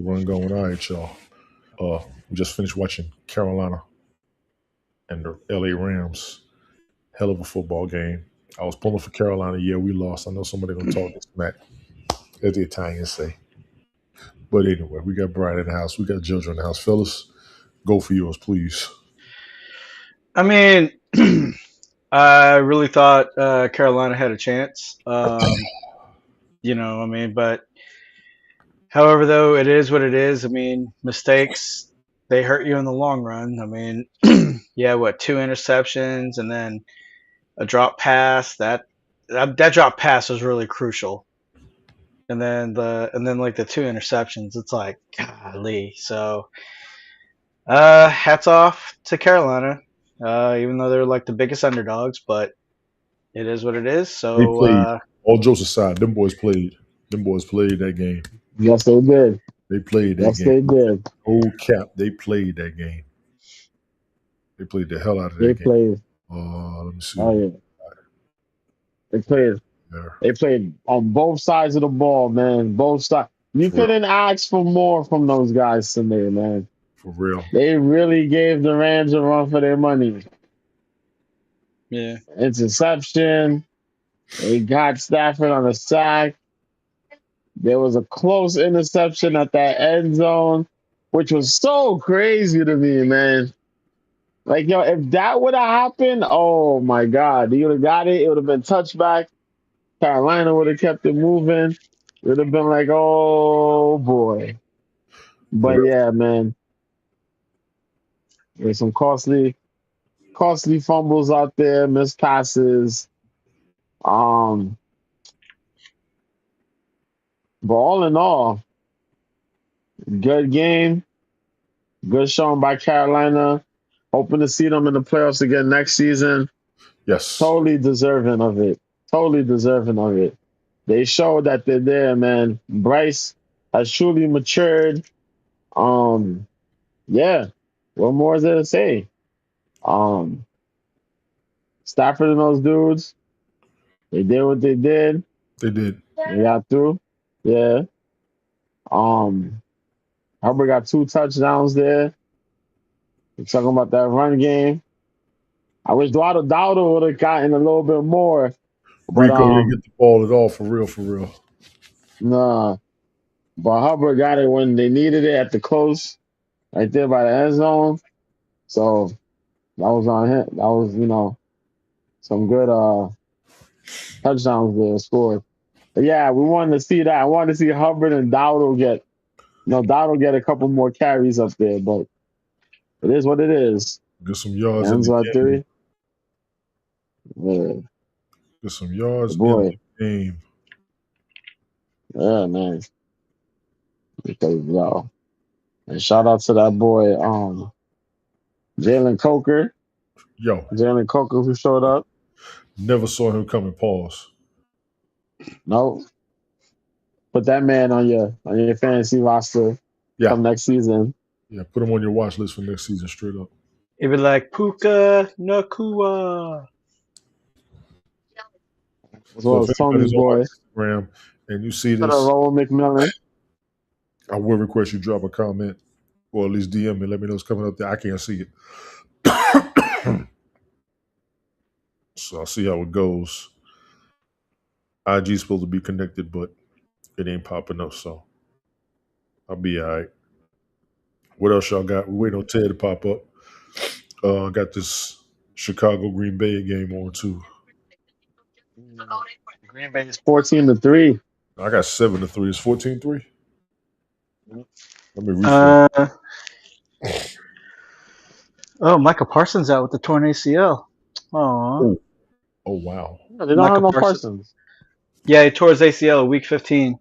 The run going. All right, y'all. We just finished watching Carolina and the LA Rams. Hell of a football game. I was pulling for Carolina. Yeah, we lost. I know somebody gonna talk this smack, as the Italians say. But anyway, we got Brian in the house. We got Jojo in the house. Fellas, go for yours, please. I mean, I really thought Carolina had a chance. But however, though, it is what it is. I mean, mistakes, they hurt you in the long run. I mean, yeah, what, two interceptions and then a drop pass. That drop pass was really crucial. And then like the two interceptions, it's like golly. So hats off to Carolina, even though they're like the biggest underdogs, but it is what it is. They So played. All jokes aside, them boys played. Them boys played that game. Yes, they did. They played that Yes, game. they did. Oh cap, they played that game. They played the hell out of They that game. played. Let me see. Oh yeah, they played. There. They played on both sides of the ball, man. Both sides. You For real. couldn't ask for more from those guys today, man. For real. They really gave the Rams a run for their money. yeah, Interception. They got Stafford on a sack. There was a close interception at that end zone, which was so crazy to me, man. Like, yo, if that would have happened, oh my God, you would have got it. It would have been touchback. Carolina would have kept it moving. It would have been like, oh boy. For But real. yeah, man, there's some costly fumbles out there, missed passes. Um, but all in all, good game, good showing by Carolina. Hoping to see them in the playoffs again next season. Yes. Totally deserving of it. Totally deserving of it. They showed that they're there, man. Bryce has truly matured. Yeah. What more is there to say? Um, Stafford and those dudes, they did what they did. They did. They got through. Yeah. Um, Hubbard got 2 touchdowns there. We're talking about that run game. I wish Dowdle would have gotten a little bit more, but Rico didn't get the ball at all. For real. For real. nah. But Hubbard got it when they needed it at the close, right there by the end zone. So that was on him. That was, some good touchdowns there scored. But yeah, we wanted to see that. I wanted to see Hubbard and Dowdle get a couple more carries up there, but it is what it is. Get some yards in Ends the on game. 3. Yeah. Get some yards Boy. in the game. Yeah, man. Because, yo. And shout out to that boy, Jalen Coker. Yo, Jalen Coker who showed up. never saw him coming. Pause. No. Put that man on your fantasy roster Yeah. come next season. Yeah, put him on your watch list for next season, straight up. it'd be like Puka Nakua. As well as if Tony's anybody's on my boy. Instagram and you see Shout out this, Raul McMillan. I will request you drop a comment or at least DM me. Let me know what's coming up there. I can't see it. So I'll see how it goes. IG's supposed to be connected, but it ain't popping up, so I'll be all right. What else y'all got? We're waiting on Ted to pop up. I got this Chicago Green Bay game on too. Green Bay is 14-3. I got 7-3. It's 14-3. Let me refresh. Micah Parsons out with the torn ACL. Oh, wow. They don't Micah have no Parsons. Parsons. Yeah, he tore his ACL week 15.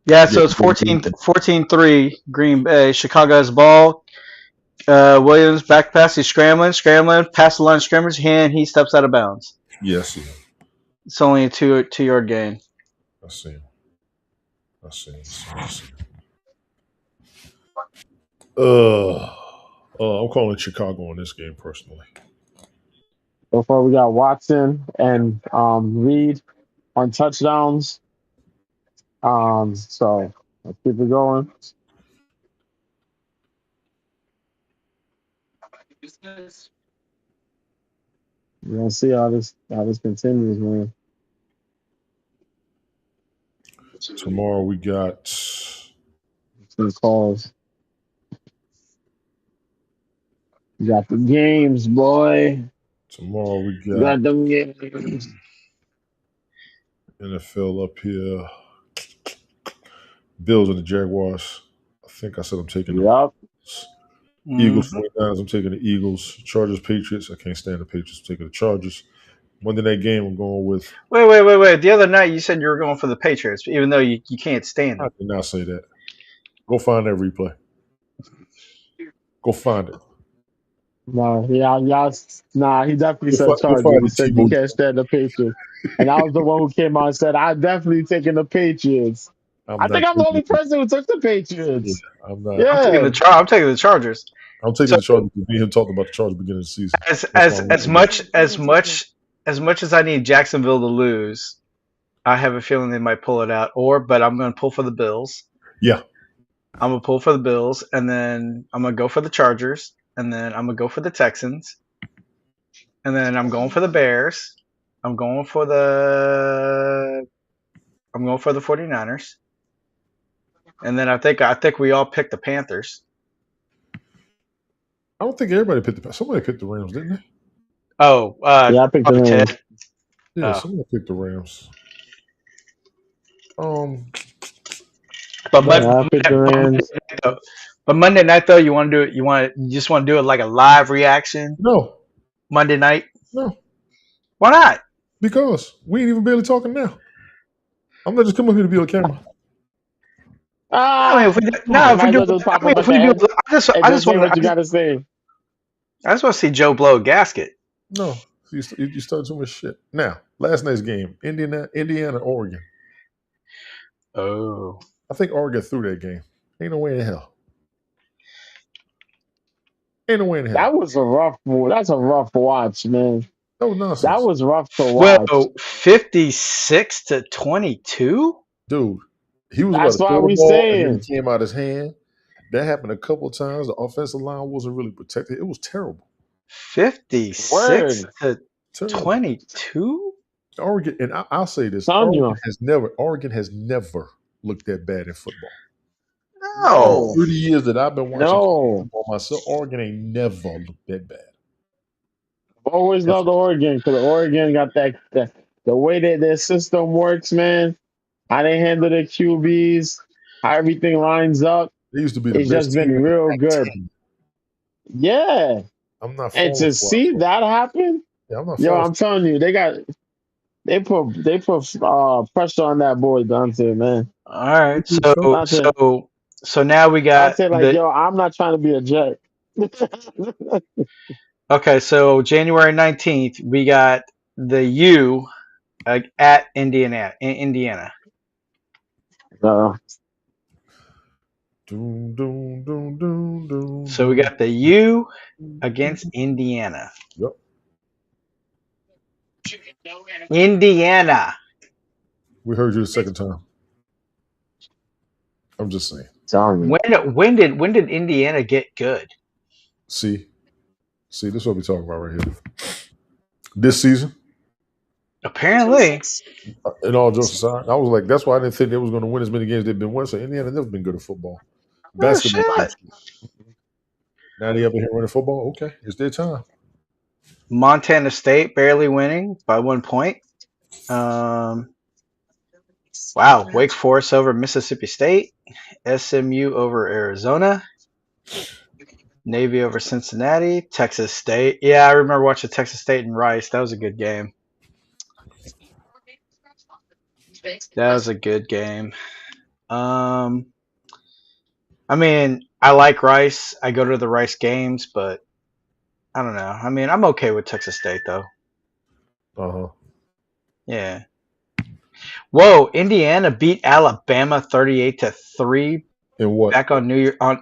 Yeah, so it's 14-3 Green Bay. Chicago has ball. Williams back pass. He's scrambling, past the line of scrimmage, and he steps out of bounds. Yes, It's only a two-yard gain. I see him. I'm calling Chicago on this game personally. So far, we got Watson and Reed on touchdowns. So let's keep it going. We're gonna see how this continues, man. Tomorrow we got Some calls. You got the games, boy. tomorrow we You got got them games. NFL up here. Bills and the Jaguars. I think I said I'm taking the Yup. Eagles, Mhm. 49ers. I'm taking the Eagles. Chargers, Patriots. I can't stand the Patriots. I'm taking the Chargers. Monday night game, I'm going with. Wait. The other night you said you were going for the Patriots, even though you can't stand I them. did not say that. Go find that replay. Go find it. No, y'all, nah, he definitely said Go Chargers. find He the said you Tebow. can't stand the Patriots. And I was the one who came out and said, I'm definitely taking the Patriots. I'm I not think I'm the taking only it. person who took the Yeah, Patriots. I'm not. Yeah. I'm taking the Chargers. I'm taking So the Chargers because me and him talked about the Chargers beginning of the season. as That's why as I went as with them. much as I need Jacksonville to lose, I have a feeling they might pull it out. But I'm going to pull for the Bills. Yeah. I'm gonna pull for the Bills, and then I'm gonna go for the Chargers, and then I'm gonna go for the Texans, and then I'm going for the Bears. I'm going for the 49ers. And then I think we all picked the Panthers. I don't think everybody picked the. Somebody picked the Rams, didn't they? Oh, Yeah, I picked the probably Rams. Ted. Yeah, Oh. somebody picked the Rams. But Yeah, I picked the Rams. Monday night though, you just want to do it like a live reaction No, Monday night. no, Why not? because we ain't even barely talking now. I'm not just coming up here to be on camera. I mean, Ah, if we might as do, well just pop I mean, up at if the we do, end and I just just say want, what you got to say. I just want to see Joe blow a gasket. No, you started too much shit. Now, last night's game, Indiana, Oregon. Oh, I think Oregon threw that game. Ain't no way in hell. Ain't no way in hell. That was a rough move. That's a rough watch, man. That was That nonsense. was rough to watch. whoa, 56-22. Dude, he was about That's to why throw the we ball and then saying it came out his hand. That happened a couple of times. The offensive line wasn't really protected. It was terrible. 56 word. to Terrible. 22. Oregon, and I'll say this: Telling you. Oregon has never looked that bad in football. In the No, No. 30 years that I've been watching college No. football myself, Oregon ain't never looked that bad. I've always Ever. loved Oregon because Oregon got that the way that their system works, man. How they handle their QBs, how everything lines up. They used to be the It's best just team been in the real good. Pac-10. Yeah. I'm not And falling to for it. see that happen, Yeah, I'm not yo, falling I'm telling you, they put pressure on that boy Dante, man. all right. for it. Dante, So now we got Dante, like, the yo, I'm not trying to be a jet. okay. So January 19th, we got the U at Indiana. uh, Doom, doom, doom, doom, doom, So we doom. got the U against Indiana. Yep. Indiana. We heard you the second time. I'm just saying. telling you. When did Indiana get good? See, this is what we're talking about right here. This season, Apparently. in all jokes aside, I was like, that's why I didn't think they was going to win as many games they've been winning. So Indiana never been good at football. Oh Basketball. shit. Now they up in here running football. Okay, it's their time. Montana State barely winning by 1 point. Wow, Wake Forest over Mississippi State, SMU over Arizona, Navy over Cincinnati, Texas State. Yeah, I remember watching Texas State and Rice. That was a good game. That was a good game. I mean, I like Rice. I go to the Rice games, but I don't know. I mean, I'm okay with Texas State though. Uh-huh. Yeah. Whoa, Indiana beat Alabama 38-3 And what? back on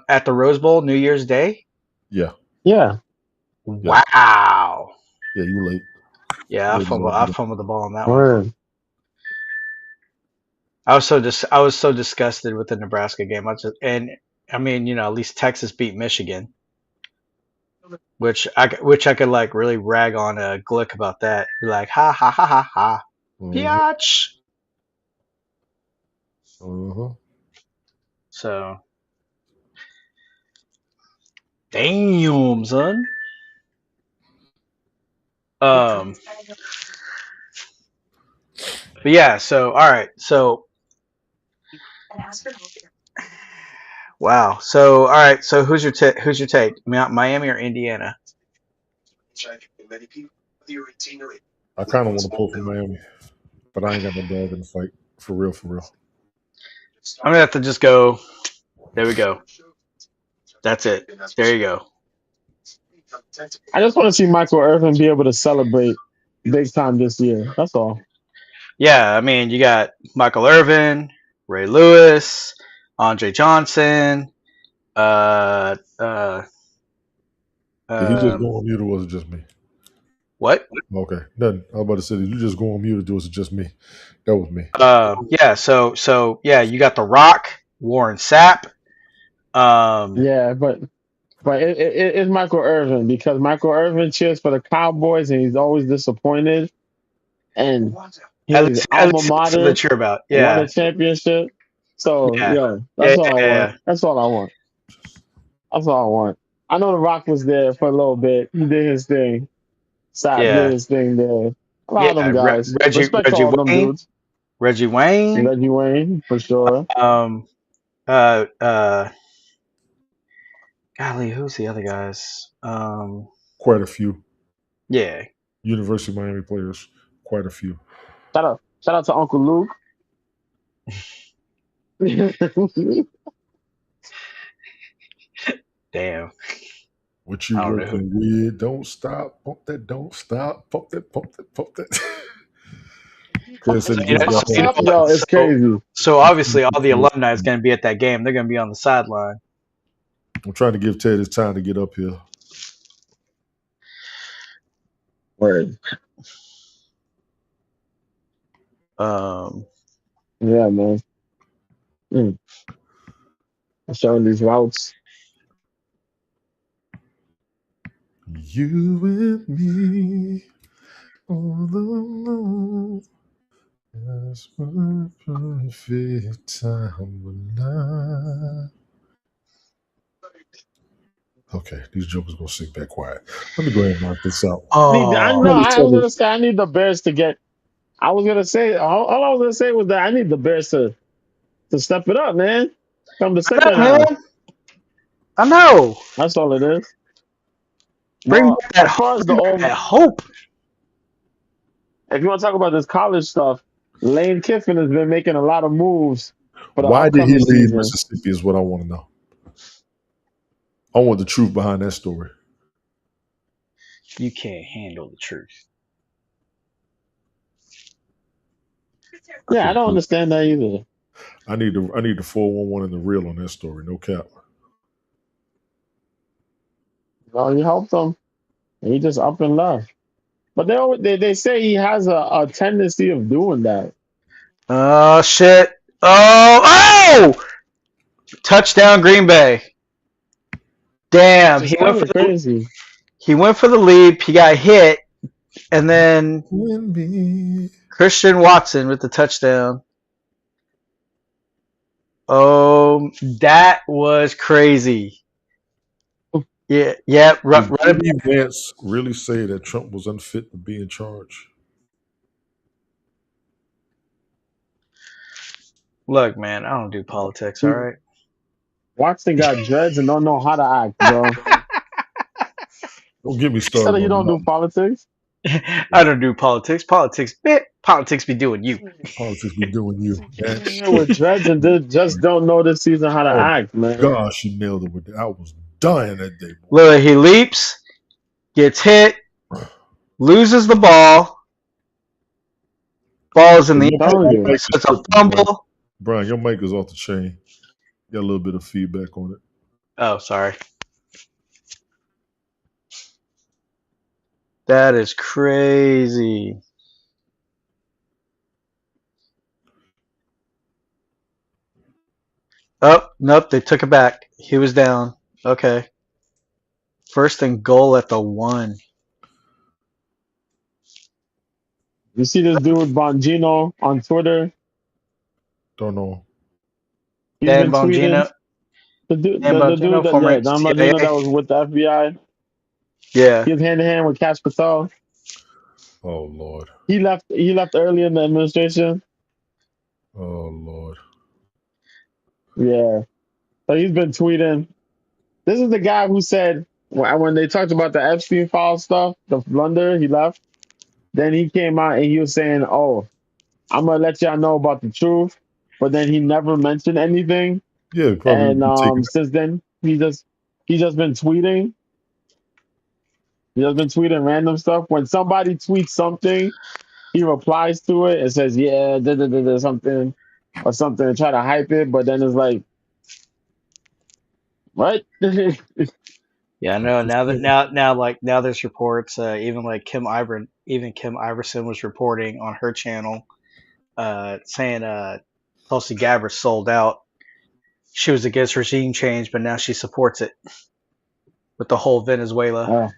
at the Rose Bowl New Year's Day. Yeah. Yeah. Wow. Yeah, you late. Yeah, You I late. fumbled the ball on that one. Word. I was so disgusted with the Nebraska game. I mean, at least Texas beat Michigan. Which I could like really rag on Glick about that. Be like, ha ha ha ha ha, Uh-huh. biatch. Uh-huh. So, damn, son. Um, but yeah. So, all right. So, wow. So, all right. So, who's your take? Miami or Indiana? I kind of want to pull for Miami, but I ain't got no dog in the fight. For real, for real. I'm gonna have to just go. There we go. That's it. There you go. I just want to see Michael Irvin be able to celebrate big time this year. That's all. Yeah, I mean, you got Michael Irvin, Ray Lewis, Andre Johnson. Uh, uh, Did he just um, go on mute or was it just me? what? Okay, nothing. I was about to say, did you just go on mute or was it just me? That was me. Yeah. So yeah, you got The Rock, Warren Sapp. Um, Yeah, but it's Michael Irvin because Michael Irvin cheers for the Cowboys and he's always disappointed. And his at alma least it's something mater to cheer about. won a Yeah, championship. So yeah, yeah, yeah, that's all I want. yeah, That's all I want. That's all I want. I know The Rock was there for a little bit. He did his thing. Sapp did yeah, his thing there. A lot yeah. of them guys. Respect to Reggie all them Wayne, dudes. Reggie Wayne. Reggie Wayne for sure. Um, uh, uh, golly, who's the other guys? Quite a few Yeah. University of Miami players. Quite a few. Shout out to Uncle Luke. Damn. What you I don't know who. working with? Don't stop. Pump that. Don't stop. Pump that. Pump that. Pump that. Chris said he just got You know home. Yo, what? it's crazy. So obviously all the alumni is going to be at that game. They're going to be on the sideline. I'm trying to give Ted his time to get up here. Word. Um, Yeah, man. Mm. Showing these routes. You and me all alone. That's my perfect time of night. Okay, these jokers gonna sit back quiet. Let me go ahead and knock this out. I oh, know. I was gonna say I need the Bears to get. I was gonna say all I was gonna say was that I need the Bears to step it up, man. Come the I second know, half. man. I know. That's all it is. Bring Well, back that, as far as the bring back old, that hope. if you want to talk about this college stuff, Lane Kiffin has been making a lot of moves for the Why did he upcoming leave season. Mississippi? Is what I want to know. I want the truth behind that story. You can't handle the truth. Yeah, I don't understand that either. I need the 411 and the real on that story. No cap. Well, he helped them, and he just up and left. But they say he has a tendency of doing that. Oh, shit. Oh! Touchdown, Green Bay. Damn. It's kind of crazy. He went for the leap. He got hit. And then Christian Watson with the touchdown. Oh, that was crazy. Yeah. Did Run it J.D. back. Vance really say that Trump was unfit to be in charge? Look, man, I don't do politics, all right? Watson got dreads and don't know how to act, bro. Don't get me You started said that you on don't do that. politics. I don't do politics. Politics be doing you. Politics be doing you. Yeah, with dreads and just don't know this season how to Oh act, man. gosh, you nailed it with that. I was dying that day, boy. Look, he leaps, gets hit, loses the ball. Ball's in the I'm end. telling you. Your mic So is it's a tripping, fumble. Brian, your mic is off the chain. Got a little bit of feedback on it. Oh, sorry. That is crazy. Oh, nope, they took it back. He was down. Okay. First and goal at the 1. You see this dude Bongino on Twitter? Don't know. He's Dan been tweeting. Bongino, The dude that former Dan Bongino CIA. that was with the FBI. Yeah. He was hand in hand with Cash Patel. Oh Lord. He left early in the administration. Oh Lord. Yeah. So he's been tweeting. This is the guy who said when they talked about the Epstein file stuff, the blunder, he left. Then he came out and he was saying, "Oh, I'm gonna let y'all know about the truth," but then he never mentioned anything. Yeah, probably And be taking. since then, he just been tweeting. He just been tweeting random stuff. When somebody tweets something, he replies to it and says, "Yeah, something or something," and try to hype it. But then it's like, what? Yeah, I I'm know. just Now that saying. now there's reports. Even like Kim Iverson was reporting on her channel, saying Tulsi Gabbard sold out. She was against regime change, but now she supports it with the whole Venezuela. uh,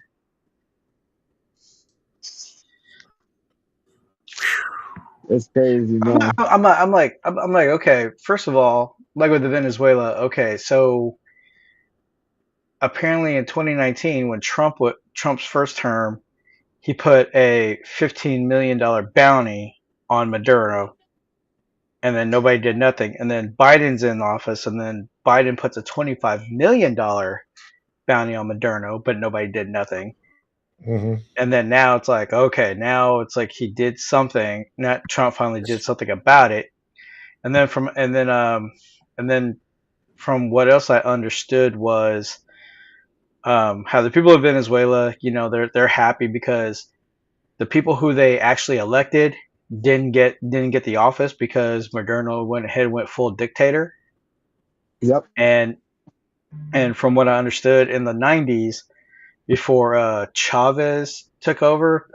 it's crazy, man. I'm like, okay. First of all, like with the Venezuela, okay. So apparently in 2019, when Trump's first term, he put a $15 million bounty on Maduro, and then nobody did nothing. And then Biden's in office, and then Biden puts a $25 million bounty on Maduro, but nobody did nothing. Mm-hmm. And then now it's like, okay, now it's like he did something. Not Trump finally did something about it. And then and then from what else I understood was how the people of Venezuela, they're happy because the people who they actually elected didn't get the office because Maduro went ahead and went full dictator. Yep. And from what I understood in the 90s, before Chavez took over,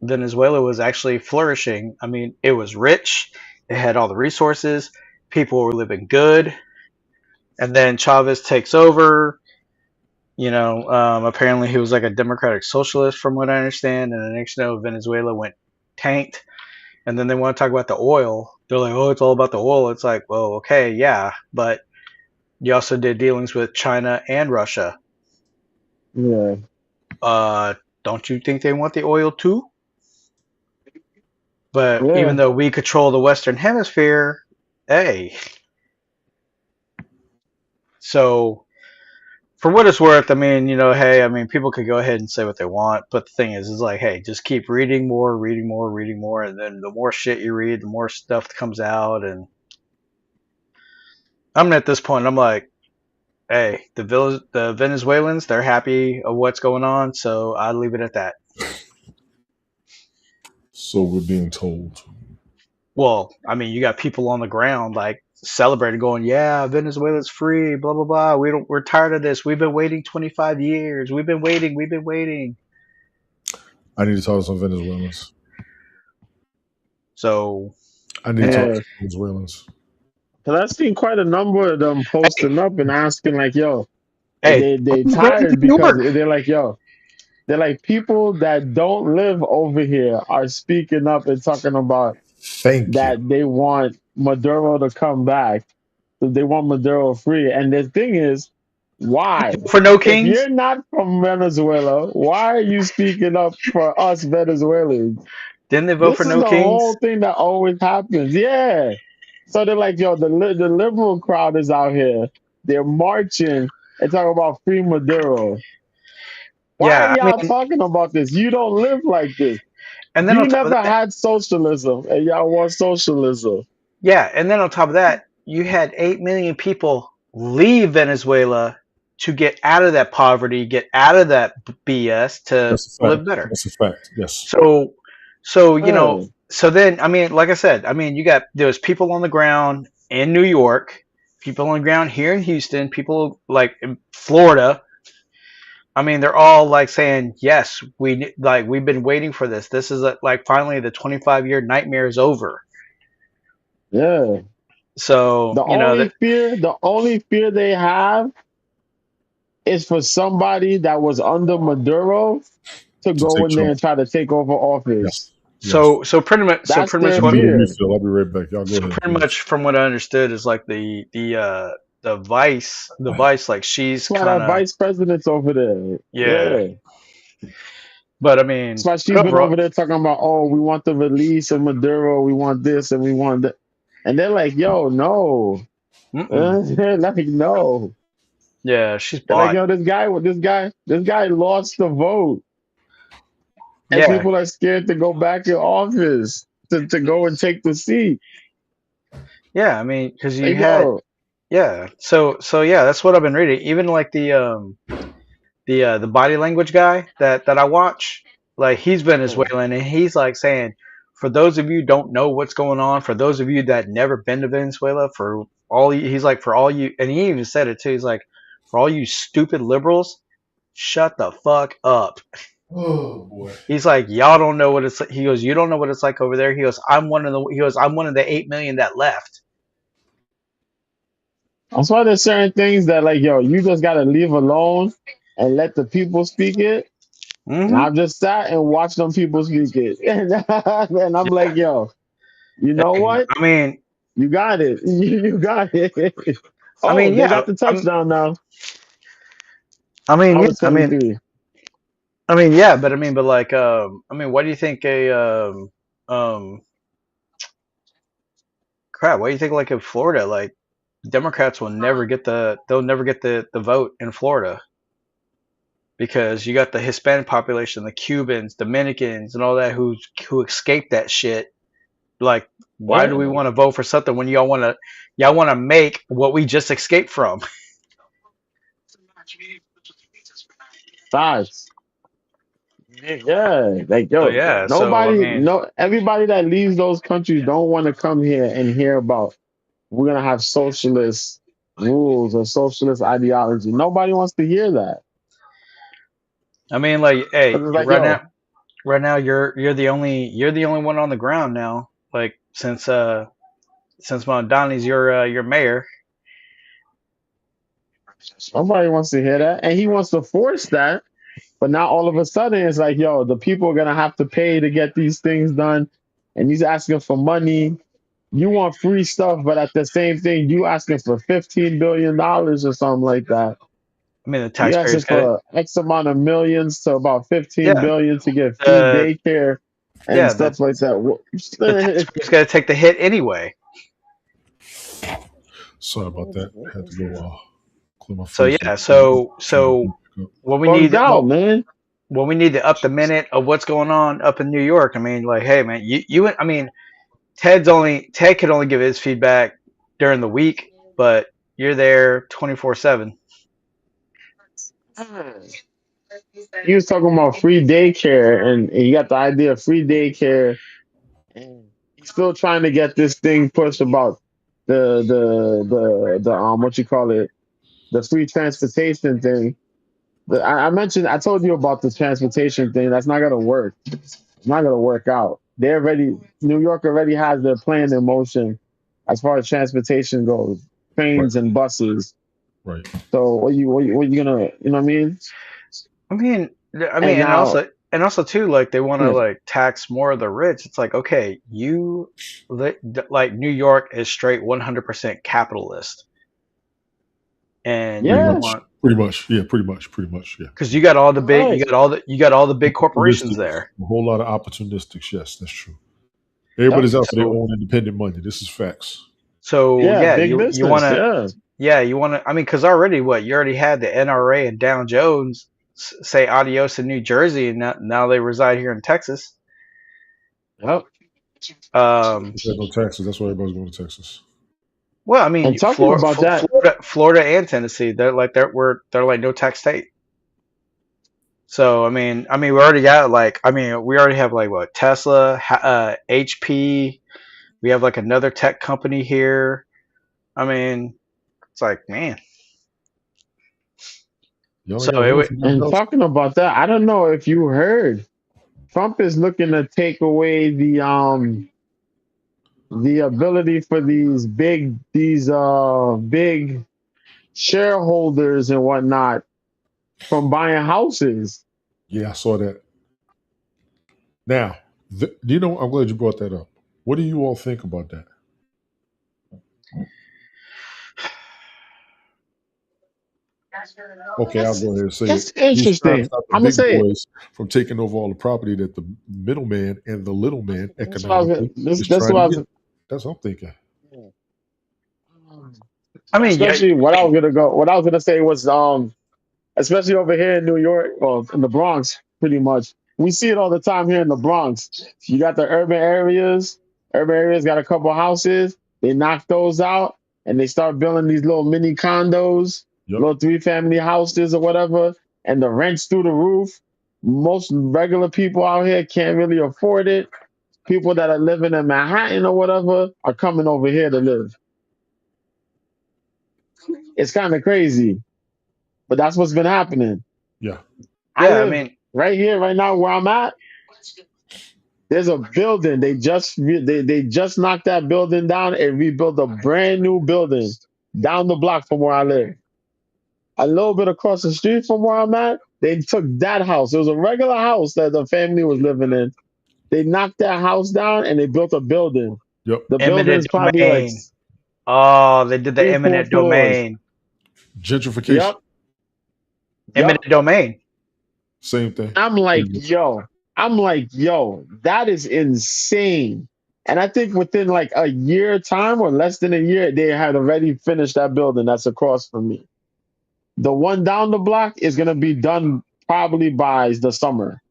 Venezuela was actually flourishing. I mean, it was rich, it had all the resources, people were living good. And then Chavez takes over. Apparently he was like a democratic socialist, from what I understand. And the next thing you know, Venezuela went tanked. And then they want to talk about the oil. They're like, oh, it's all about the oil. It's like, well, okay, yeah, but you also did dealings with China and Russia. Yeah. Uh, don't you think they want the oil too? But even Yeah. though we control the Western Hemisphere, hey. So for what it's worth, I mean, hey, I mean, people could go ahead and say what they want, but the thing is like, hey, just keep reading more, reading more, reading more, and then the more shit you read, the more stuff comes out. And I'm at this point, I'm like, hey, the Venezuelans, they're happy of what's going on, so I'd leave it at that. So we're being told. Well, I mean, you got people on the ground like celebrating, going, "Yeah, Venezuela's free." Blah blah blah. We're tired of this. We've been waiting 25 years. We've been waiting. We've been waiting. I need to talk to some Venezuelans. So, I need to talk to Yeah. some Venezuelans. Because I've seen quite a number of them hey, posting up and asking, like, yo, hey, they I'm going to tired New because York. they're like, yo, they're like, people that don't live over here are speaking up and talking about Thank you. that they want Maduro to come back. So they want Maduro free. And the thing is, why? For no If kings, you're not from Venezuela, why are you speaking up for us Venezuelans? didn't they vote This for is no the whole kings? thing that always happens. Yeah. So they're like, yo, the liberal crowd is out here. They're marching and talking about free Maduro. Why are Yeah, I y'all mean, talking about this? You don't live like this. and then You on top of never that, had socialism, and y'all want socialism. yeah, and then on top of that, you had 8 million people leave Venezuela to get out of that poverty, get out of that BS to That's a live fact. better. That's a fact. Yes. So, so Yeah. so then I mean, like I said, I mean, there's people on the ground in New York, people on the ground here in Houston, people like in Florida. I mean, they're all like saying, yes, we've been waiting for this. This is like finally the 25-year nightmare is over. Yeah. So The only fear they have is for somebody that was under Maduro to To go take in there charge. and try to take over office. Yes. Yes. So pretty much That's their Let me go fear. refill. I'll be right back. Y'all go so ahead, pretty please. much from what I understood is like the vice like she's That's why kind that of vice president's over there. yeah. Yeah. But I That's mean, why she's but been overall, over there talking about, oh, we want the release of Maduro, we want this and we want that. And they're like, yo, no. mm-mm. They're like, no. Yeah, she's They're like, bought. yo, this guy lost the vote. And Yeah, people are scared to go back in office to go and take the seat. yeah. I mean, because you Like, had yo, yeah. So yeah, that's what I've been reading. Even like the body language guy that I watch, like he's Venezuelan and he's like saying, for those of you who don't know what's going on, for those of you that never been to Venezuela, for all you, he's like for all you, and he even said it too. He's like, for all you stupid liberals, shut the fuck up. Oh boy. He's like, y'all don't know what it's like. He goes, you don't know what it's like over there. I'm one of the 8 million that left. that's why there's certain things that, like, yo, you just got to leave alone and let the people speak it. And Hmm. I've just sat and watched them people speak it. And I'm like, yo, you know Hey, what? I mean, You got it. You got it. I Oh, mean, they yeah, got the touchdown now. I mean, yeah, Number 23. yeah, but like, what do you think um, crap, what do you think like in Florida? Like, Democrats they'll never get the vote in Florida because you got the Hispanic population, the Cubans, Dominicans, and all that who escaped that shit. Like, why do Yeah, we want to vote for something when y'all want to make what we just escaped from? facts. Yeah, like, So yo, yeah, so I nobody, mean, no, everybody that leaves those countries don't want to come here and hear about we're gonna have socialist rules or socialist ideology. Nobody wants to hear that. like, hey, 'Cause it's like, right yo, now, you're the only one on the ground now. Like since Mondani's your mayor. nobody wants to hear that, and he wants to force that. But now all of a sudden, it's like, yo, the people are gonna have to pay to get these things done, and he's asking for money. You want free stuff, but at the same thing, you asking for $15 billion or something like that. I mean, the You asking taxpayers got it. for X amount of millions to about 15 Yeah, billion to get free the daycare and yeah the stuff like that. the taxpayers got to take the hit anyway. Sorry about that. I had to go clear my So throat. yeah, Trying to so pick up. when we Bugged need out, man. when we need to up the minute of what's going on up in New York. I mean, like, hey man, I mean, Ted could only give his feedback during the week, but you're there 24/7. He was talking about free daycare, and you got the idea of free daycare, and he's still trying to get this thing pushed about the what you call it, the free transportation thing. I mentioned, I told you about the transportation thing. That's not gonna work. It's not gonna work out. New York already has their plan in motion as far as transportation goes, Right, trains and buses. right. So what you gonna, you know what I mean? And now, And also too, like they want to yeah, like tax more of the rich. It's like, okay, like New York is straight 100% capitalist, and Pretty you yeah, much. want Pretty much. Yeah, pretty much. Pretty much. Yeah. because you got all the big, right. you got all the big corporations Opportunistic. there. A whole lot of opportunistics. Yes, that's true. Yep. Everybody's out for their So own independent money. This is facts. so Yeah, yeah, big you want business. to Yeah. you want to. I mean, because already you already had the NRA and Dow Jones say adios in New Jersey, and now they reside here in Texas. Yep. Um, They got no taxes. That's why everybody's going to Texas. well, I And mean, talking about that, Florida and Tennessee, they're like no tax state. So we already have like what Tesla, HP. We have like another tech company here. I mean, it's like man. Y'all ain't So got it room would for nothing and else. talking about that, I don't know if you heard, Trump is looking to take away the ability for these big shareholders and whatnot from buying houses. Yeah, I saw that. Now, you know, I'm glad you brought that up. What do you all think about that? Okay, I'll That's go ahead and say it. that's He's trying to interesting. stop the I'm gonna big say it. boys from taking over all the property that the middleman and the little man That's what I was economically is that's trying what to I get. was. That's what I'm thinking. I mean, yeah, Especially what I was gonna say was especially over here in New York or in the Bronx, pretty much. We see it all the time here in the Bronx. You got the urban areas. Urban areas got a couple houses. They knock those out and they start building these little mini condos, Yep. little 3-family houses or whatever, and the rent's through the roof. Most regular people out here can't really afford it. People that are living in Manhattan or whatever are coming over here to live. It's kind of crazy, but that's what's been happening. Yeah. I yeah. I live mean, right here, right now, where I'm at. There's a building. They just knocked that building down and rebuilt a brand new building down the block from where I live. A little bit across the street from where I'm at, they took that house. It was a regular house that the family was living in. They knocked that house down and they built a building. Yep. The building eminent is probably like domain. Oh, they did the three, four eminent floors. domain. Gentrification. Yep, yep. Eminent domain. Same thing. I'm Pretty like, much. yo, that is insane. And I think within like a year time or less than a year, they had already finished that building that's across from me. The one down the block is gonna be done probably by the summer.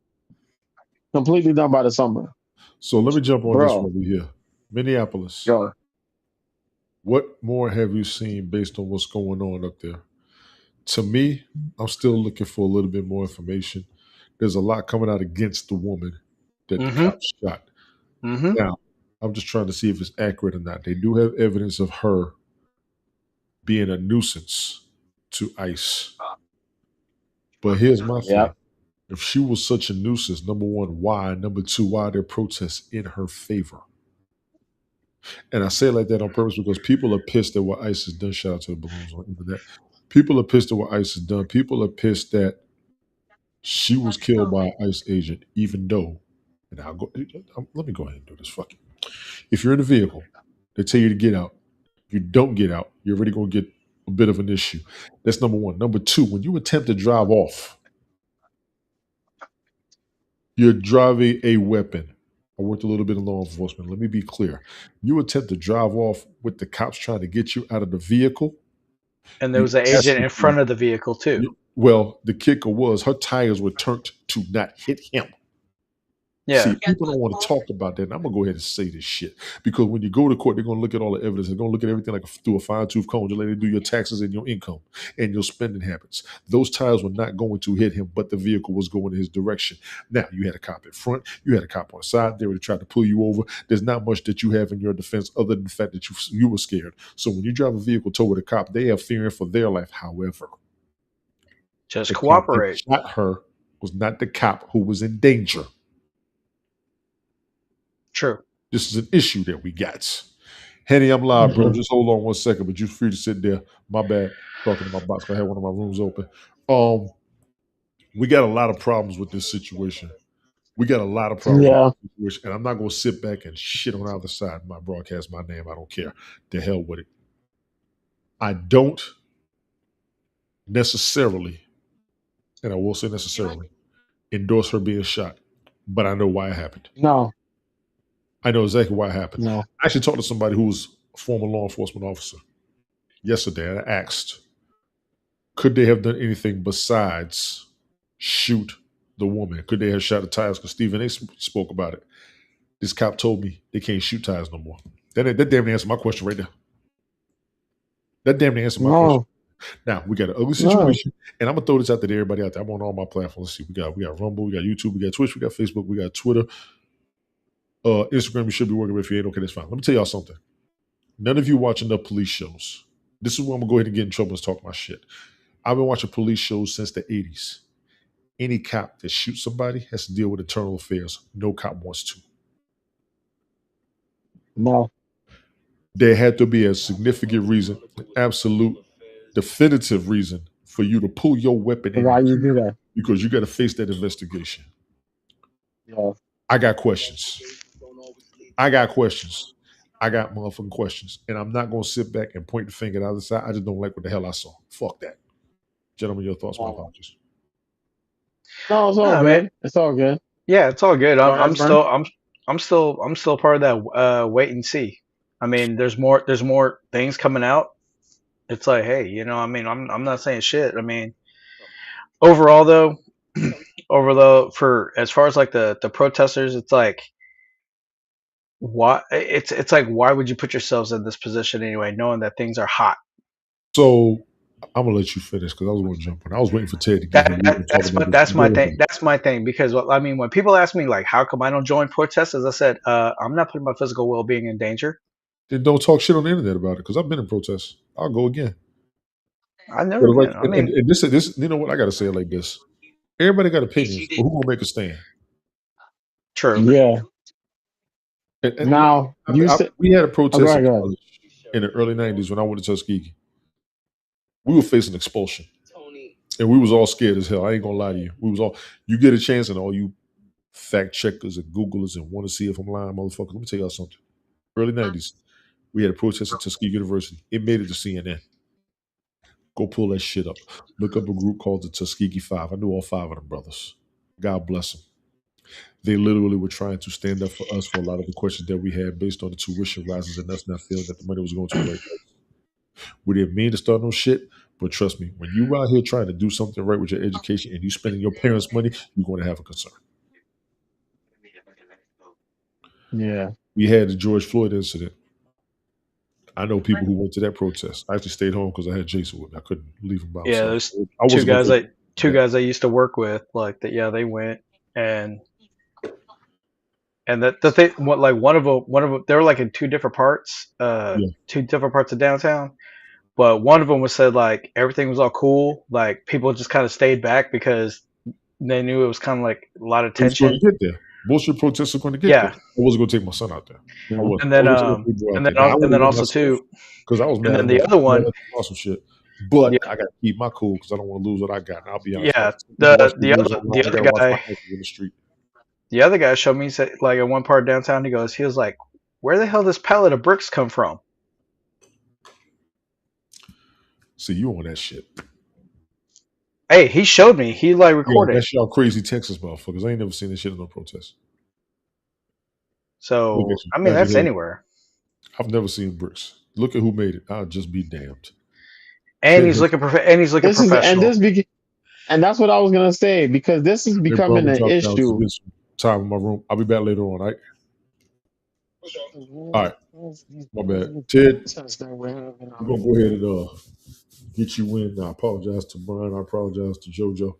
Completely done by the summer. So let me jump on this Bro, one over here. Minneapolis. yo. What more have you seen based on what's going on up there? To me, I'm still looking for a little bit more information. There's a lot coming out against the woman that the Mm-hmm. cops shot. Mm-hmm. Now, I'm just trying to see if it's accurate or not. They do have evidence of her being a nuisance to ICE. But here's my thing. Yep. If she was such a nuisance, number one, why? Number two, why are there protests in her favor? And I say it like that on purpose because people are pissed at what ICE has done. Shout out to the balloons on the internet. People are pissed at what ICE has done. People are pissed that she was killed by an ICE agent, even though, and I'll go, let me go ahead and do this. Fuck it. If you're in a vehicle, they tell you to get out. You don't get out, you're already going to get a bit of an issue. That's number one. Number two, when you attempt to drive off, you're driving a weapon. I worked a little bit in law enforcement. Let me be clear. You attempt to drive off with the cops trying to get you out of the vehicle. And there You was an agent in actually, front of the vehicle too. well, the kicker was her tires were turned to not hit him. Yeah. See, people don't want to talk about that. And I'm gonna go ahead and say this shit because when you go to court, they're gonna look at all the evidence. They're gonna look at everything like through a fine tooth comb. Just like they do your taxes and your income and your spending habits. Those tires were not going to hit him, but the vehicle was going in his direction. Now you had a cop in front, you had a cop on the side. They were trying to pull you over. There's not much that you have in your defense other than the fact that you were scared. So when you drive a vehicle toward a cop, they have fearing for their life. However, Just the cop that cooperate. shot her was not the cop who was in danger. True. This is an issue that we got. Henny, I'm live, bro. Mhm. Just hold on one second, but you're free to sit there. My bad. Talking to my box. I had one of my rooms open. Um, we got a lot of problems with this situation. We got a lot of problems with Yeah. this situation, and I'm not gonna sit back and shit on either side. My broadcast, my name. I don't care. The hell with it. I don't necessarily, and I will say necessarily, endorse her being shot, but I know why it happened. No. I know exactly why it happened. No. I actually talked to somebody who was a former law enforcement officer yesterday, and I asked, could they have done anything besides shoot the woman? Could they have shot the tires? Because Stephen A. spoke about it. This cop told me they can't shoot tires no more. That damn near answered my question right there. That damn near answered my question. No. Now we got an ugly No. situation, and I'm gonna throw this out to everybody out there. I'm on all my platforms. Let's see, we got Rumble, we got YouTube, we got Twitch, we got Facebook, we got Twitter, Instagram. You should be working with. If you ain't, okay, that's fine. Let me tell y'all something. None of you watch enough police shows. This is where I'm gonna go ahead and get in trouble and talk my shit. I've been watching police shows since the 80s. Any cop that shoots somebody has to deal with internal affairs. No cop wants to. No. There had to be a significant reason, an absolute definitive reason for you to pull your weapon in Why you do that? because you got to face that investigation. Yeah. I got questions. I got questions. I got motherfucking questions. And I'm not going to sit back and point the finger at the other side. I just don't like what the hell I saw. Fuck that. Gentlemen, your thoughts, my apologies. No, it's all No, good. man. It's all good. Yeah, it's all good. Go I'm ahead, I'm Brent. still I'm still part of that wait and see. I mean, there's more things coming out. It's like, hey, I'm not saying shit. I mean, overall though, overall for as far as like the protesters, it's like why it's like why would you put yourselves in this position anyway, knowing that things are hot? So I'm going to let you finish because I was going to jump in. I was waiting for Ted to get here. We were going to talk That's about my this. that's my Go thing. ahead. That's my thing because I mean, when people ask me like, how come I don't join protests? As I said, I'm not putting my physical well being in danger. Then don't talk shit on the internet about it because I've been in protests. I'll go again. I've never But like, been. I mean, and this, you know what? I got to say it like this. Everybody got opinions, but who going to make a stand? true. Yeah. And Now you said, we had a oh, go protest in ahead, go ahead. college in the early 90s when I went to Tuskegee. We were facing expulsion. And we was all scared as hell. I ain't gonna lie to you. We was all you get a chance and all you fact checkers and Googlers and want to see if I'm lying, motherfucker. Let me tell y'all something. Early 90s, we had a protest at Tuskegee University. It made it to CNN. Go pull that shit up. Look up a group called the Tuskegee Five. I knew all five of them brothers. God bless them. They literally were trying to stand up for us for a lot of the questions that we had based on the tuition rises and us not feeling that the money was going to the right place. We didn't mean to start no shit, but trust me, when you out here trying to do something right with your education and you spending your parents' money, you're going to have a concern. Yeah. We had the George Floyd incident. I know people who went to that protest. I actually stayed home because I had Jason with me. I couldn't leave him by Yeah, himself. there's I two wasn't going guys to I two that. guys I used to work with like that. Yeah, they went and that the thing what like one of them they were like in Yeah. two different parts of downtown. But one of them was said like everything was all cool. Like people just kind of stayed back because they knew it was kind of like a lot of It was going to tension. get there. Bullshit protests are going to get there. Yeah, I wasn't going to take my son out there. I Yeah. wasn't. and I then was going to take my out there. Now I would and have then went also myself too, because I was and mad then the enough. other one, Some shit. But yeah, I got to keep my cool because I don't want to lose what I got. And I'll be honest. yeah, After you watch the videos the online, I got other to watch my guy ankle in the street. the other guy showed me he said like in one part of downtown he was like, where the hell does pallet of bricks come from? See, you on that shit. Hey, he showed me. He like Yeah, recorded. that's y'all crazy Texas motherfuckers. I ain't never seen this shit in no protest. Look So at you. I mean Glad that's you heard. anywhere. I've never seen bricks. Look at who made it. I'll just be damned. And Ted he's Hicks, looking and he's looking This is professional. and that's what I was gonna say because this is they brought becoming me an dropped down to issue. get some time in my room. I'll be back later on, all right? All right. My bad. Ted, we're gonna go ahead and get you in. I apologize to Brian. I apologize to JoJo.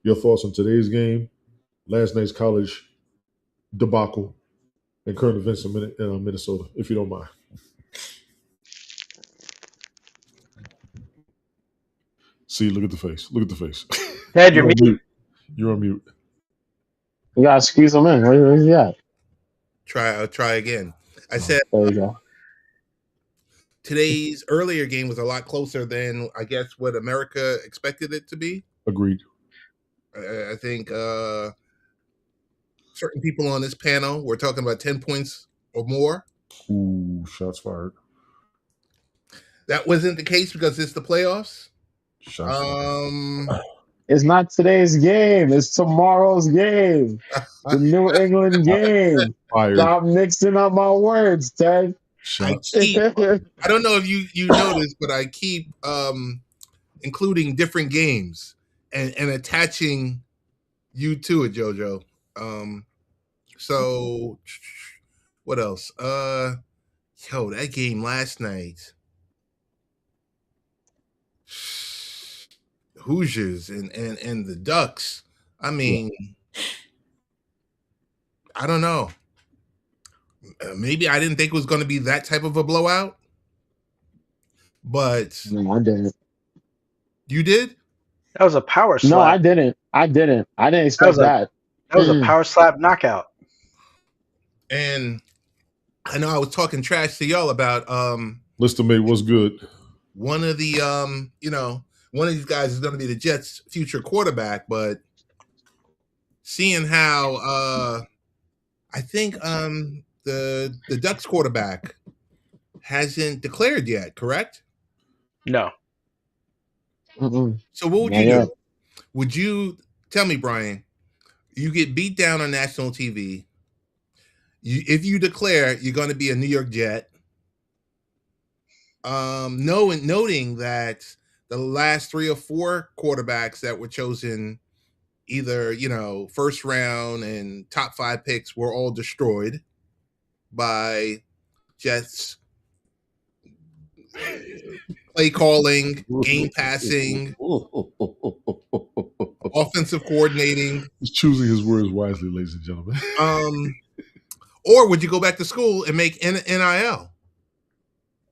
Your thoughts on today's game, last night's college debacle, and current events in Minnesota, if you don't mind. See, look at the face. Look at the face. Ted, you're You're on muted. mute. You're on mute. You gotta squeeze them in. Where's he at? I'll try again. I said There you go. today's earlier game was a lot closer than I guess what America expected it to be. Agreed. I think certain people on this panel were talking about 10 points or more. Ooh, shots fired. That wasn't the case because it's the playoffs. Shots fired. It's not today's game. It's tomorrow's game. The New England game. Fired. Stop mixing up my words, Ted. Shots. I don't know if you noticed, but I keep including different games and attaching you to it, JoJo. So what else? That game last night. Hoosiers and the Ducks. I mean, I don't know. Maybe I didn't think it was going to be that type of a blowout, but No, I didn't. You did? That was a power slap. No, I didn't. I didn't expect that. That was a power slap knockout. And I know I was talking trash to y'all about Lister mate, what's good? one of the one of these guys is going to be the Jets' future quarterback. But seeing how I think the Ducks quarterback hasn't declared yet, correct? No. Mm-mm. So what would Not you yet. do? Would you tell me, Brian? You get beat down on national TV. If you declare you're going to be a New York Jet, noting that the last 3 or 4 quarterbacks that were chosen, either first round and top 5 picks, were all destroyed by Jets play calling, game passing, offensive coordinating. He's choosing his words wisely, ladies and gentlemen. Or would you go back to school and make NIL?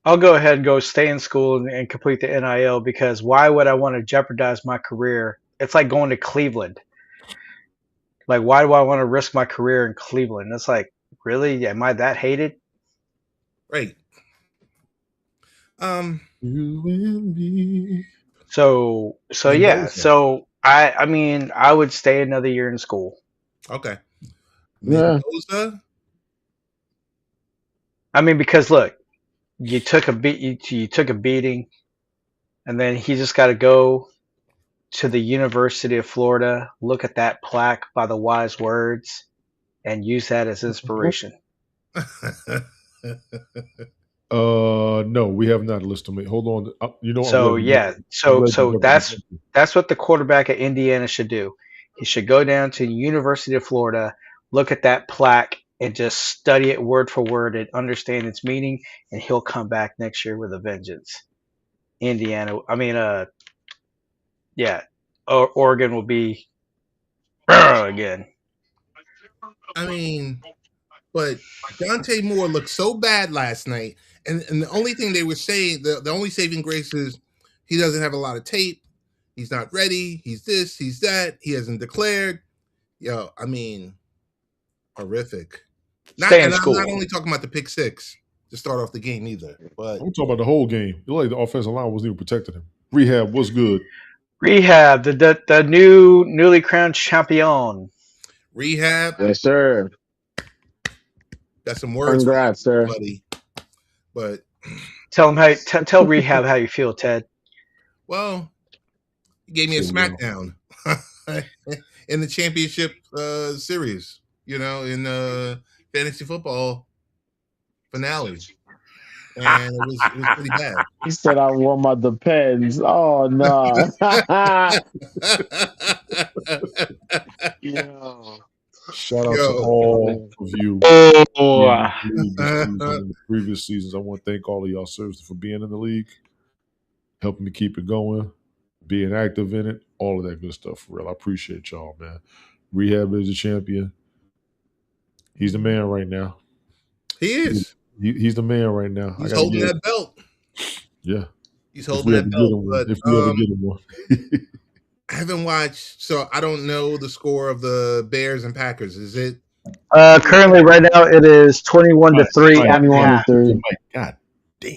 I'll go ahead and go stay in school and complete the NIL, because why would I want to jeopardize my career? It's like going to Cleveland. Like, why do I want to risk my career in Cleveland? It's like, really? Am I that hated? Right. You and me. So yeah. Mendoza. So I mean, I would stay another year in school. Okay. Yeah. Mendoza. I mean, because look, you took a you took a beating, and then he just got to go to the University of Florida, look at that plaque by the wise words, and use that as inspiration. No, we have not listed me. Hold on. You know, So I'm yeah, glad you so brought that's that up. that's what the quarterback at Indiana should do. He should go down to the University of Florida, look at that plaque, and just study it word for word and understand its meaning, and he'll come back next year with a vengeance. Indiana, I mean, yeah, Oregon will be again. I mean, but Dante Moore looked so bad last night, and the only thing they were saying, the only saving grace is he doesn't have a lot of tape. He's not ready. He's this. He's that. He hasn't declared. Yo, I mean, horrific. Stay in And I'm school. not only talking about the pick 6 to start off the game either, but I'm talking about the whole game. You know, like the offensive line wasn't even protecting him. Rehab was good. Rehab, the newly crowned champion. Rehab. Yes, sir. Got some words, Congrats, sir. buddy. But Tell him how. Tell Rehab how you feel, Ted. well, he gave me a Shit, well. smackdown in the championship series. In the fantasy football finale, and it was pretty bad. He said I wore my Depends. Oh no. Yo. Shout out to Yo. all of you Oh, in the league this season and the previous seasons. I want to thank all of y'all seriously for being in the league, helping me keep it going, being active in it, all of that good stuff. For real, I appreciate y'all, man. Rehab is a champion. He's the man right now. He is. He's the man right now. He's holding that belt. Yeah. He's If holding we that ever get belt. him one. But If we ever get him one. I haven't watched, so I don't know the score of the Bears and Packers. Is it? currently, right now, it is 21-3 at the 21 half. to 3. God damn.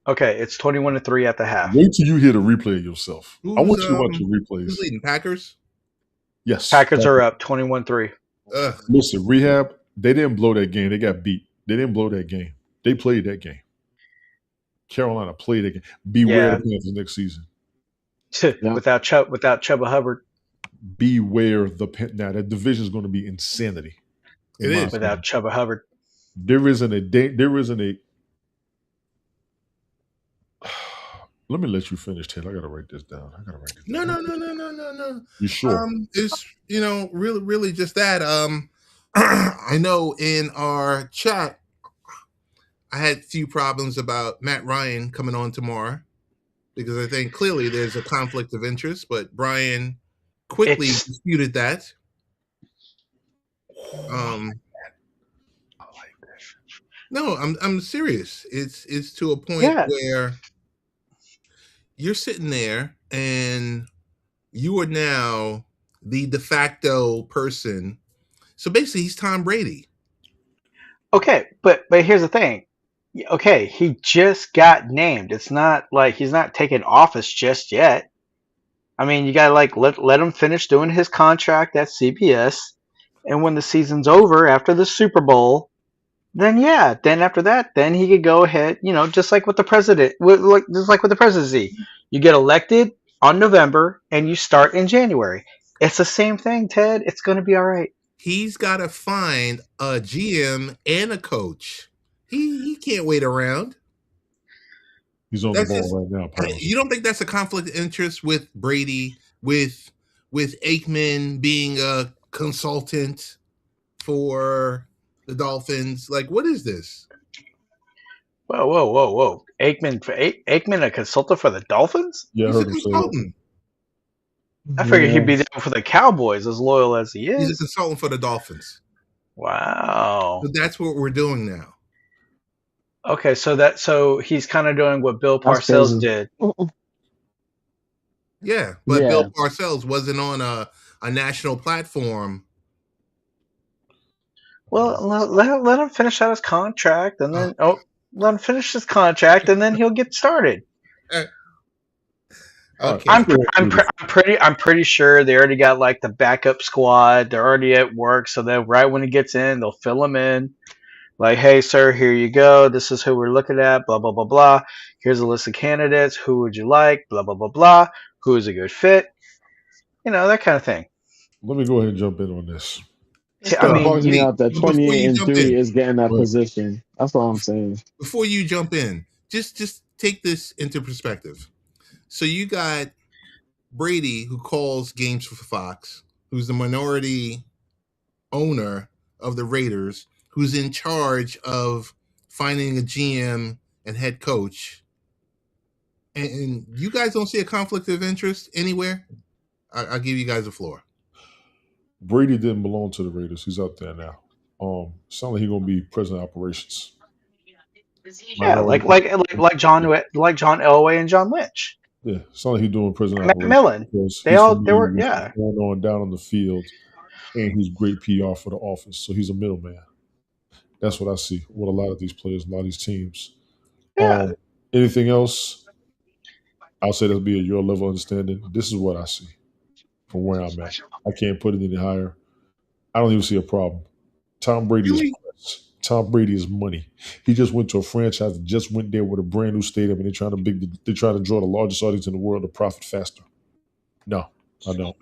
Okay, it's 21-3 at the half. Wait till you hear the replay of yourself. I want Who's, you to watch the Who's replays. leading? Packers? Yes. Packers are up 21-3. Ugh. Listen, Rehab, they didn't blow that game. They got beat. They didn't blow that game. They played that game. Carolina played that game. Beware Yeah. the Panthers next season. without Chuba Hubbard. Beware the now that division is going to be insanity. It is. Without Chuba Hubbard. There isn't a. Let me let you finish, Ted. I gotta write this down. No. You sure? It's really just that. I know in our chat, I had a few problems about Matt Ryan coming on tomorrow because I think clearly there's a conflict of interest, but Brian quickly disputed that. I like that. No, I'm serious. It's to a point where you're sitting there and you are now the de facto person. So basically, he's Tom Brady. Okay, but here's the thing. Okay, he just got named. It's not like he's not taking office just yet. I mean, you gotta like let him finish doing his contract at CBS, and when the season's over after the Super Bowl, then yeah, then after that, then he could go ahead. Just like with the president, just like with the presidency, you get elected on November and you start in January. It's the same thing, Ted. It's gonna be all right. He's got to find a GM and a coach. He can't wait around. He's on That's the just. ball right now, Paul. You don't think that's a conflict of interest with Brady, with Aikman being a consultant for the Dolphins? Like, what is this? Whoa, whoa, whoa, whoa! Aikman, a consultant for the Dolphins? Yeah, I He's a heard him say that. consultant. I figured he'd Yeah. be there for the Cowboys, as loyal as he He's a is. consultant for the Dolphins. Wow. So that's what we're doing now. Okay, so he's kind of doing what Bill That's Parcells crazy. did. Yeah, but Yeah. Bill Parcells wasn't on a national platform. Well, let him finish out his contract, and then let him finish his contract, and then he'll get started. Okay. I'm pretty sure they already got like the backup squad. They're already at work, so that right when he gets in, they'll fill him in. Like, hey, sir, here you go. This is who we're looking at. Blah blah blah blah. Here's a list of candidates. Who would you like? Blah blah blah blah. Who is a good fit? That kind of thing. Let me go ahead and jump in on this. I Still mean, bugs me Wait, out that before 28 you and jump 3 in, is getting that Go ahead. position. That's all I'm saying. before you jump in, just take this into perspective. So you got Brady, who calls games for Fox, who's the minority owner of the Raiders, who's in charge of finding a GM and head coach. And you guys don't see a conflict of interest anywhere? I'll give you guys the floor. Brady didn't belong to the Raiders. He's out there now. Sound like he's gonna be president of operations. yeah, like John Elway and John Lynch, Yeah, sound like he's doing president of Matt operations Millen. because They he's all they familiar were with yeah. what's going on down on the field, and he's great PR for the office. So he's a middleman. That's what I see with a lot of these players, a lot of these teams. Yeah. Anything else? I'll say that'll be at your level of understanding. This is what I see from where I'm at. I can't put it any higher. I don't even see a problem. Tom Brady is Really? press. Tom Brady is money. He just went to a franchise that just went there with a brand new stadium, and they're trying to draw the largest audience in the world to profit faster. No, I don't.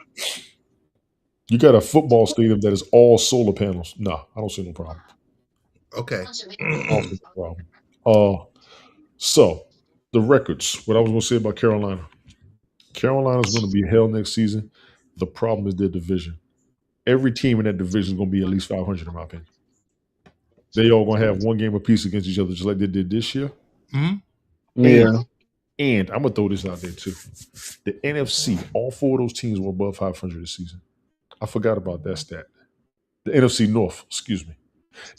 You got a football stadium that is all solar panels. No, I don't see no problem. Okay. I don't see no problem. So the records. What I was going to say about Carolina. Carolina's going to be hell next season. The problem is their division. Every team in that division is going to be at least 500, in my opinion. They all going to have one game apiece against each other, just like they did this year. Hmm? Yeah. And I'm going to throw this out there, too. The NFC, all four of those teams were above 500 this season. I forgot about that stat. The NFC North, excuse me.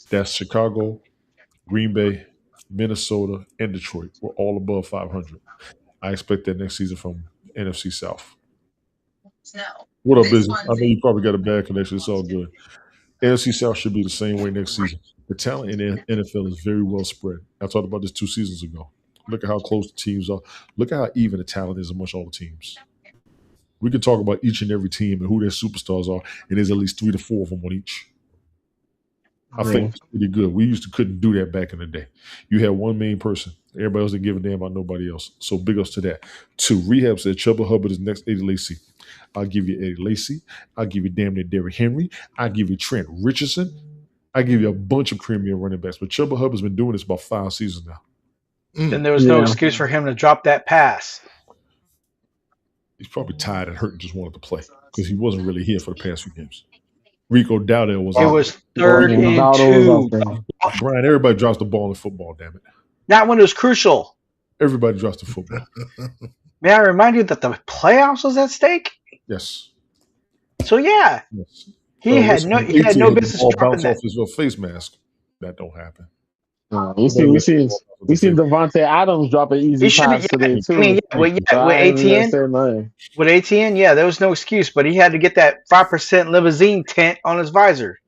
That's Chicago, Green Bay, Minnesota, and Detroit. We're all above 500. I expect that next season from NFC South. What up, business? I know you probably got a bad connection. It's all good. NFC South should be the same way next season. The talent in the NFL is very well spread. I talked about this 2 seasons ago. Look at how close the teams are. Look at how even the talent is amongst all the teams. We can talk about each and every team and who their superstars are, and there's at least 3 to 4 of them on each. I think it's pretty good. We used to couldn't do that back in the day. You had one main person. Everybody else didn't give a damn about nobody else. So big ups to that. 2, Rehab said Chuba Hubbard is next Eddie Lacy. I'll give you Eddie Lacy. I'll give you damn near Derrick Henry. I'll give you Trent Richardson. I'll give you a bunch of premier running backs. But Chuba Hubbard's been doing this about 5 seasons now. Then there was no Yeah. excuse for him to drop that pass. He's probably tired and hurt and just wanted to play because he wasn't really here for the past few games. Rico Dowdell was It out was there. 3rd and Ronaldo was 2. out there. Brian, everybody drops the ball in football, damn it. That one was crucial. Everybody drops the football. May I remind you that the playoffs was at stake? Yes. So yeah, Yes. he had no AT business ball dropping bounce that. off his little face mask. That don't happen. We seen Devontae Adams drop an easy He should pass today too. I mean, with ATN, with ATN, yeah, there was no excuse, but he had to get that 5% limousine tent on his visor.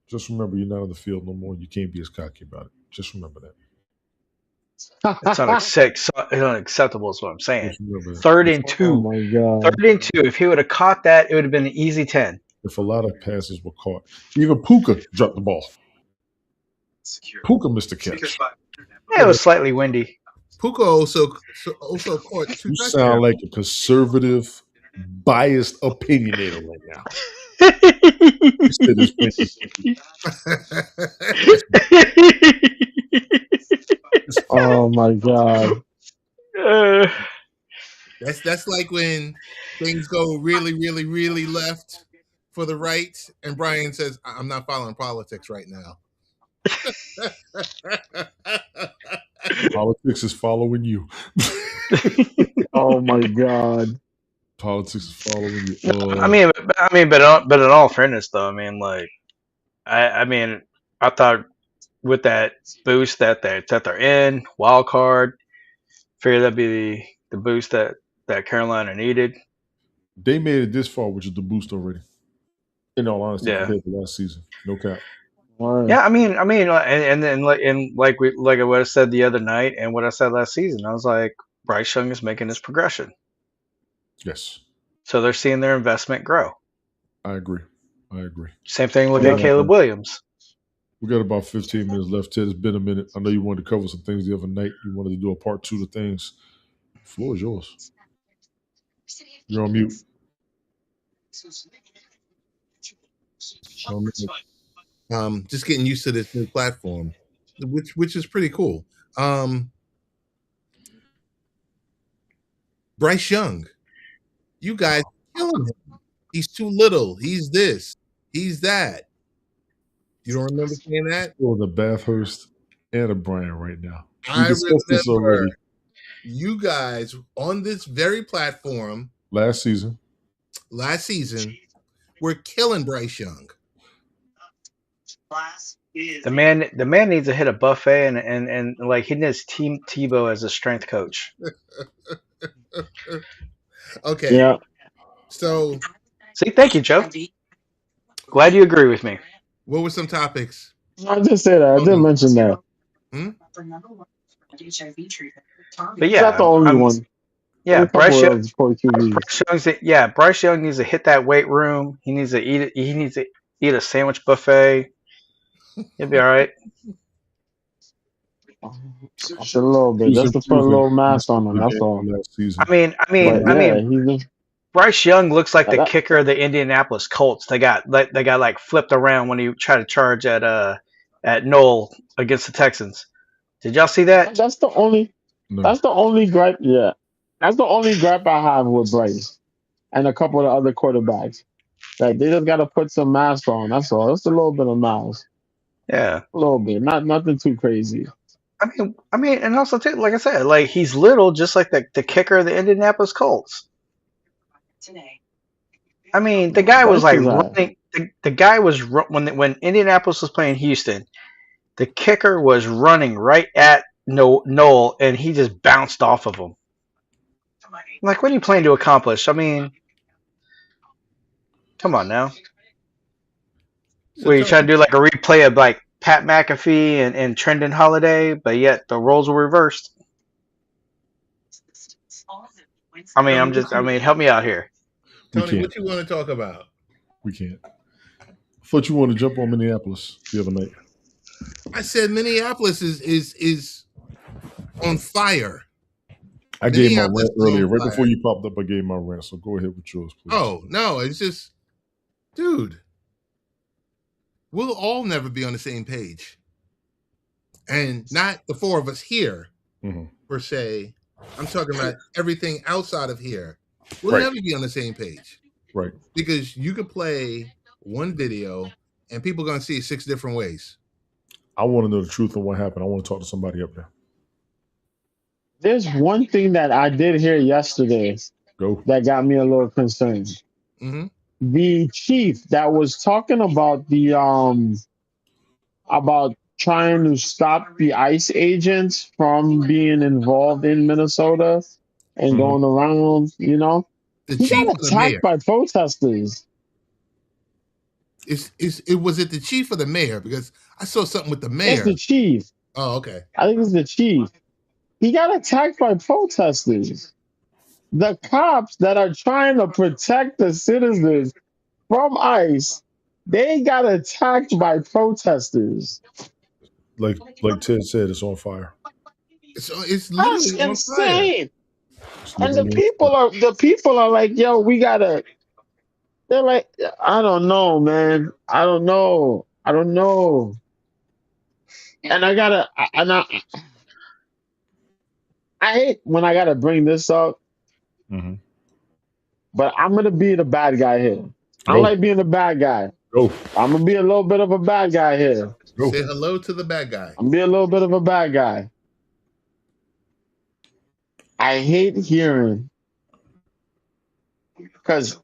Just remember, you're not on the field no more. You can't be as cocky about it. Just remember that. It's unacceptable is what I'm saying. Just remember that. 3rd and 2. Oh my god. 3rd and 2. If he would have caught that, it would have been an easy 10. If a lot of passes were caught, even Puka dropped the ball. Puka missed the catch. Yeah, it was slightly windy. Puka also caught 2 You touchdowns. sound like a conservative, biased opinionator right now. You said it's windy. Oh my god. That's like when things go really, really, really left for the right, and Brian says, "I'm not following politics right now." Politics is following you. Oh my god. Politics is following you. I mean, but in all fairness, though, I mean, like, I thought with that boost that they're in wild card, figured that'd be the boost that Carolina needed. They made it this far, which is the boost already. In all honesty, Yeah. compared to last season, no cap. Word. Yeah, I mean, and then like what I said the other night, and what I said last season, I was like, Bryce Young is making his progression, Yes, so they're seeing their investment grow. I agree. Same thing with Yeah. Caleb Williams. We got about 15 minutes left, Ted. It's been a minute. I know you wanted to cover some things the other night. You wanted to do a part 2 to things. The floor is yours. You're on mute. Just getting used to this new platform, which is pretty cool. Bryce Young, you guys are killing him. He's too little. He's this. He's that. You don't remember saying that? Well, the Bathurst and a Brian right now. We I discussed this remember already you guys on this very platform last season. were killing Bryce Young. The man needs to hit a buffet and like he needs Team Tebow as a strength coach. Okay. Yeah. So, See, thank you, Joe. Glad you agree with me. what were some topics? I just said that. I did mention that. But He's not the only one. Yeah, There's a couple Bryce Young. of poor QBs. Bryce Young needs to hit that weight room. He needs to eat it. He needs to eat a sandwich buffet. He'll be all right. Just a little bit. Just to put a little mass on him. That's all. Last season. I mean, But yeah, Bryce Young looks like the That- kicker of the Indianapolis Colts. They got like flipped around when he tried to charge at Knoll against the Texans. Did y'all see that? that's the only. No. That's the only gripe. Yeah, that's the only gripe I have with Bryce and a couple of the other quarterbacks. Like they just got to put some mask on. That's all. Just a little bit of mask. Yeah. A little bit. Nothing too crazy. I mean, and also too, like I said, like he's little, just like the kicker of the Indianapolis Colts. I mean, the guy was like running. The guy was when Indianapolis was playing Houston, the kicker was running right at Knoll, and he just bounced off of him. Like, what are you planning to accomplish? I mean, come on now. Were you trying to do like a replay of like Pat McAfee and Trendon Holiday, but yet the roles were reversed? I mean, help me out here. Tony, what you want to talk about? We can't. I thought you wanted to jump on Minneapolis the other night. I said Minneapolis is on fire. I gave my rant Minneapolis is earlier, on right fire. before you popped up. I gave my rant, so go ahead with yours, please. Oh no, it's just, dude. We'll all never be on the same page, and not the four of us here per se. I'm talking about everything outside of here. We'll never be on the same page, Right. because you could play one video and people are going to see it 6 different ways. I want to know the truth of what happened. I want to talk to somebody up there. There's one thing that I did hear yesterday Go. that got me a little concerned. Mm-hmm. The chief that was talking about the about trying to stop the ICE agents from being involved in Minnesota and going around, you know, The he chief got or the mayor? attacked by protesters. Was it the chief or the mayor? Because I saw something with the It's mayor. the chief. Oh, okay. I think it's the chief. He got attacked by protesters. The cops that are trying to protect the citizens from ICE, they got attacked by protesters. Like Ted said, it's on fire. It's That's literally on fire. insane. It's And the literally on people fire. are the people are like, yo, we gotta. They're like, I don't know, man. I don't know. I don't know. And I hate when I gotta bring this up, Mm-hmm. but I'm gonna be the bad guy here. I don't Go, like being the bad guy. go, I'm gonna be a little bit of a bad guy here. go. Say hello to the bad guy. I'm gonna be a little bit of a bad guy. I hate hearing because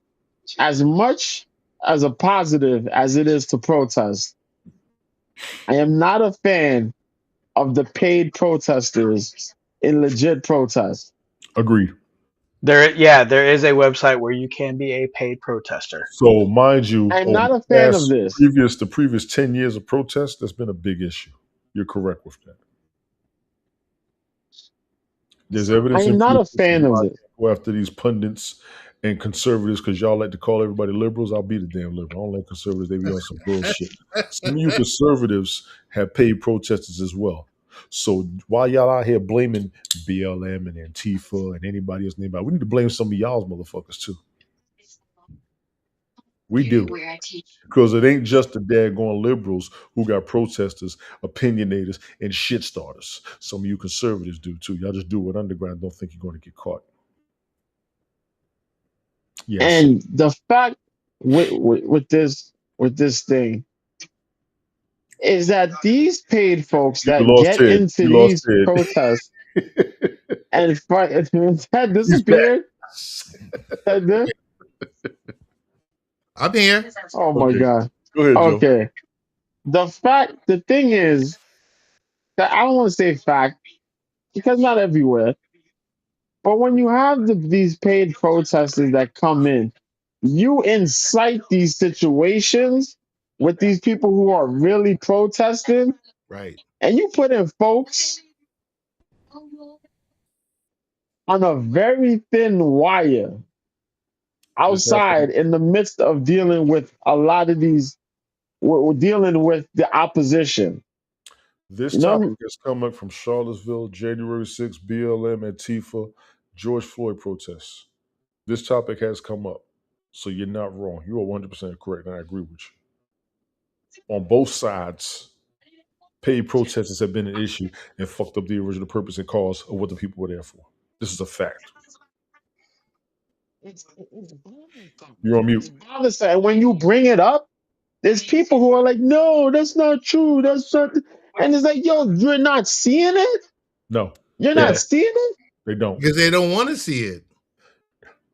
as much as a positive as it is to protest, I am not a fan of the paid protesters in legit protest. Agreed. There is a website where you can be a paid protester. So, mind you, I'm over not a the fan of this. previous 10 years of protest, that's been a big issue. You're correct with that. There's I evidence am in not proof a as to fan of why I it. go after these pundits and conservatives because y'all like to call everybody liberals. I'll be the damn liberal. I don't like conservatives. They be on some bullshit. Some of you conservatives have paid protesters as well. So while y'all out here blaming BLM and Antifa and anybody else, we need to blame some of y'all's motherfuckers too. We do. Because it ain't just the daggone liberals who got protesters, opinionators, and shit starters. Some of you conservatives do too. Y'all just do it underground. Don't think you're going to get caught. Yes. And the fact with this thing is that these paid folks You that lost get Ted. into You lost these protests Ted. and fight Ted He's back. disappeared. Ted, I'm here. oh my Okay. god. Go ahead, Joe. Okay. The thing is that I don't want to say fact because not everywhere, but when you have these paid protesters that come in, you incite these situations with these people who are really protesting, Right. and you put in folks on a very thin wire This happened. outside in the midst of dealing with a lot of these, we're dealing with the opposition. This You know, topic has come up from Charlottesville, January 6th, BLM, Antifa, George Floyd protests. This topic has come up. So you're not wrong. You are 100% correct, and I agree with you. On both sides, paid protesters have been an issue and fucked up the original purpose and cause of what the people were there for. This is a fact. it's bothersome. You're on It's mute. bothersome. And when you bring it up, there's people who are like, no, that's not true. That's not. And it's like, yo, you're not seeing it? No, You're they not don't. seeing it? They don't. Because they don't want to see it.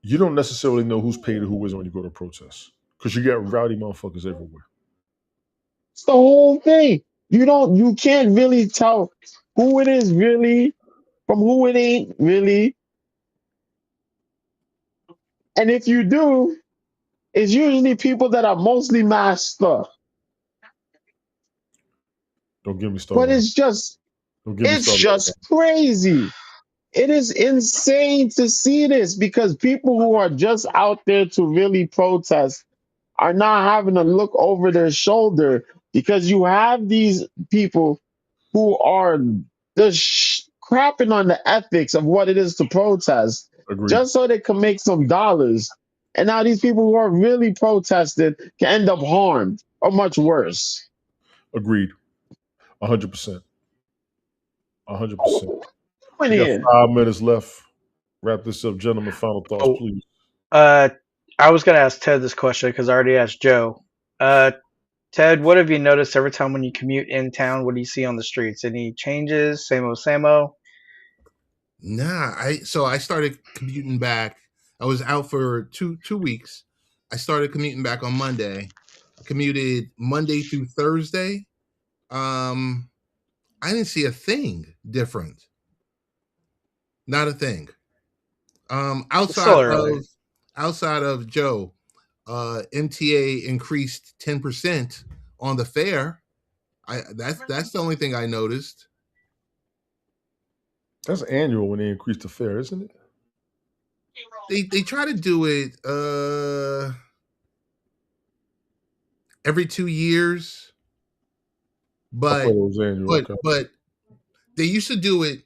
You don't necessarily know who's paid or who isn't when you go to protests because you got rowdy motherfuckers everywhere. It's the whole thing. You can't really tell who it is really from who it ain't really. And if you do, it's usually people that are mostly masked up. Don't get me started But on. Don't get me it's started on that. just crazy. It is insane to see this because people who are just out there to really protest are not having to look over their shoulder because you have these people who are just crapping on the ethics of what it is to protest Agreed. just so they can make some dollars. And now these people who are really protesting can end up harmed or much worse. Agreed. 100%. 100%. What We got here? 5 minutes left. Wrap this up, gentlemen. Final thoughts, Oh, please. I was gonna ask Ted this question because I already asked Joe. Ted, what have you noticed every time when you commute in town? What do you see on the streets? Any changes? Same old? Nah, I started commuting back. I was out for two weeks. I started commuting back on Monday. I commuted Monday through Thursday. Um, I didn't see a thing different. Not a thing. It's still early. Outside of Joe, MTA increased 10% on the fare. That's the only thing I noticed. That's annual when they increase the fare, isn't it? They try to do it every 2 years, I but thought it was annual. Okay. but they used to do it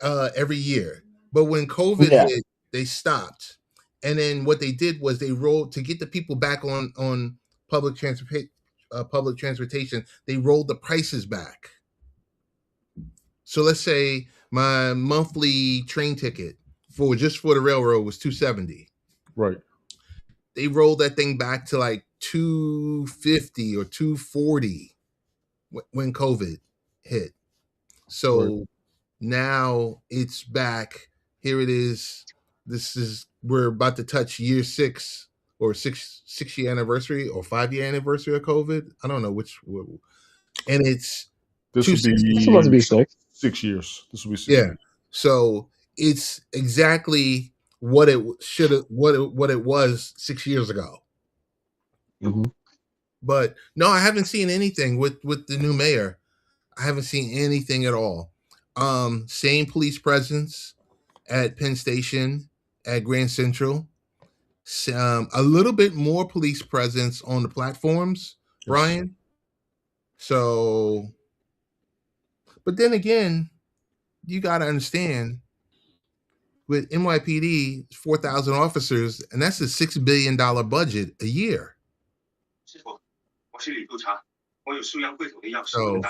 every year. But when COVID Yeah. hit, they stopped. And then what they did was they rolled to get the people back on public transportation. They rolled the prices back. So let's say my monthly train ticket for the railroad was $270. Right. They rolled that thing back to like $250 or $240 when COVID hit. So now it's back. Here it is. We're about to touch year 6 or 6 year anniversary or 5 year anniversary of COVID. I don't know which. And it's This would 260. It's supposed to be be 6. 6 years. This will be 6 Yeah. years. So it's exactly what it should have, what it was 6 years ago. Mm-hmm. But no, I haven't seen anything with the new mayor. I haven't seen anything at all. Same police presence at Penn Station, at Grand Central. A little bit more police presence on the platforms, Yes. Brian. So, but then again, you got to understand with NYPD, 4,000 officers, and that's a $6 billion budget a year. So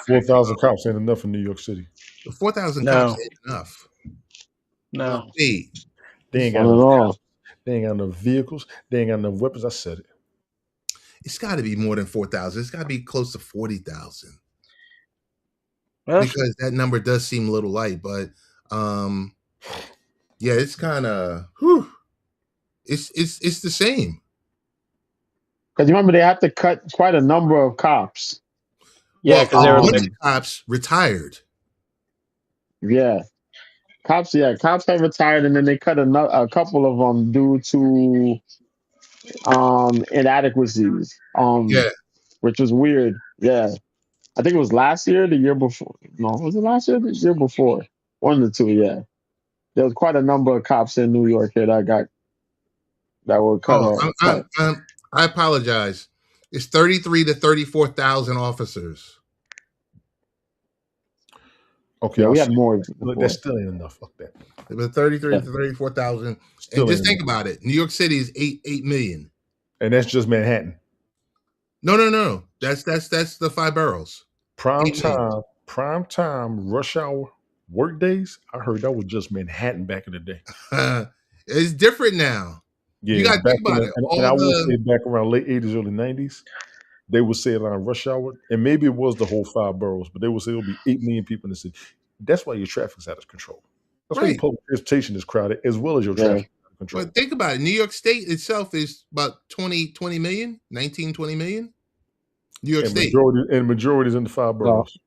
4,000 cops ain't enough in New York City. the 4,000 No. cops ain't enough. No. Hey, They ain't Not got at enough. all. They ain't got enough vehicles. They ain't got enough weapons. I said it. it's got to be more than 4,000. It's got to be close to 40,000 Well, because that number does seem a little light. But yeah, it's kind of it's the same. Because you remember they had to cut quite a number of cops. yeah, Well, because they a were bunch like, of cops retired. Yeah. Cops have retired, and then they cut a couple of them due to inadequacies. Yeah, Which was weird. Yeah. I think it was last year, the year before. No, was it last year? The year before. One of the two, yeah. There was quite a number of cops in New York here that were cut Oh, off. I apologize. It's 33 to 34,000 officers. Okay, Yeah, we I'll had see. more Look, before. that still ain't enough. Fuck that. It was 33 Yeah. to 34,000. Still And just ain't think enough. about it. New York City is 8 million. And that's just Manhattan. No. That's the 5 boroughs. Prime 8 million. time, rush hour, work days. I heard that was just Manhattan back in the day. It's different now. Yeah, You got to back think about it. and I will say back around late 80s, early 90s, they would say around rush hour, and maybe it was the whole 5 boroughs, but they would say it'll be 8 million people in the city. That's why your traffic's out of control. That's why your Right. public transportation is crowded, as well as your Yeah. traffic out of control. But think about it. New York State itself is about 20 million, 19, 20 million. New York State. Majority is in the 5 boroughs.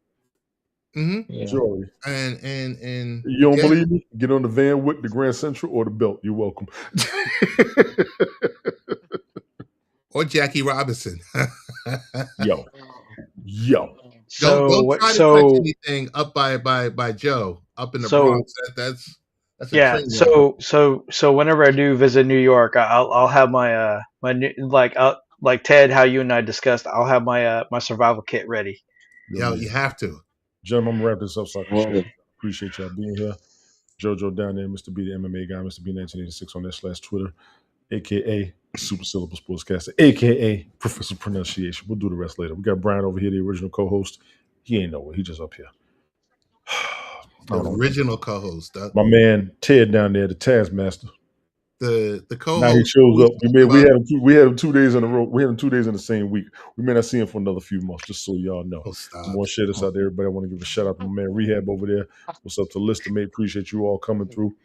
Mm-hmm. Yeah. Majority. And You don't believe me? Get on the Van Wyck, the Grand Central, or the Belt. You're welcome. Or Jackie Robinson. Yo. Don't try to touch anything up by Joe up in the Bronx. That's a yeah. train So whenever I do visit New York, I'll have my my new, like Ted, how you and I discussed, I'll have my my survival kit ready. Yo, you have to. Gentlemen, I'm gonna wrap this up so I can Well, share. Appreciate y'all being here. JoJo down there, Mr. B, the MMA guy, Mr. B 1986 on that /Twitter, aka Super Syllable Sportscaster, aka Professor Pronunciation. We'll do the rest later. We got Brian over here, the original co-host. He ain't nowhere. He just up here. The original co-host. My man Ted down there, the Taskmaster. The co-host. Now he shows up. We had him 2 days in a row. We had him 2 days in the same week. We may not see him for another few months, just so y'all know. I want to share this out there. Everybody, I want to give a shout out to my man Rehab over there. What's up to Lister, mate? Appreciate you all coming through.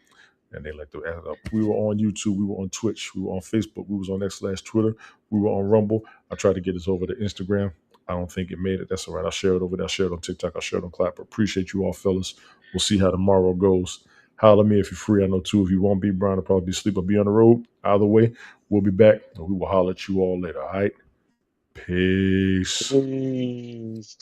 And they like to add up. We were on YouTube, we were on Twitch, we were on Facebook, we was on /Twitter, we were on Rumble. I tried to get this over to Instagram. I don't think it made it. That's all right. I'll share it over there. I'll share it on TikTok. I'll share it on Clapper. Appreciate you all, fellas. We'll see how tomorrow goes. Holler at me if you're free. I know two of you won't be. Brian will probably be asleep or be on the road. Either way, we'll be back and we will holler at you all later. All right. Peace. Peace.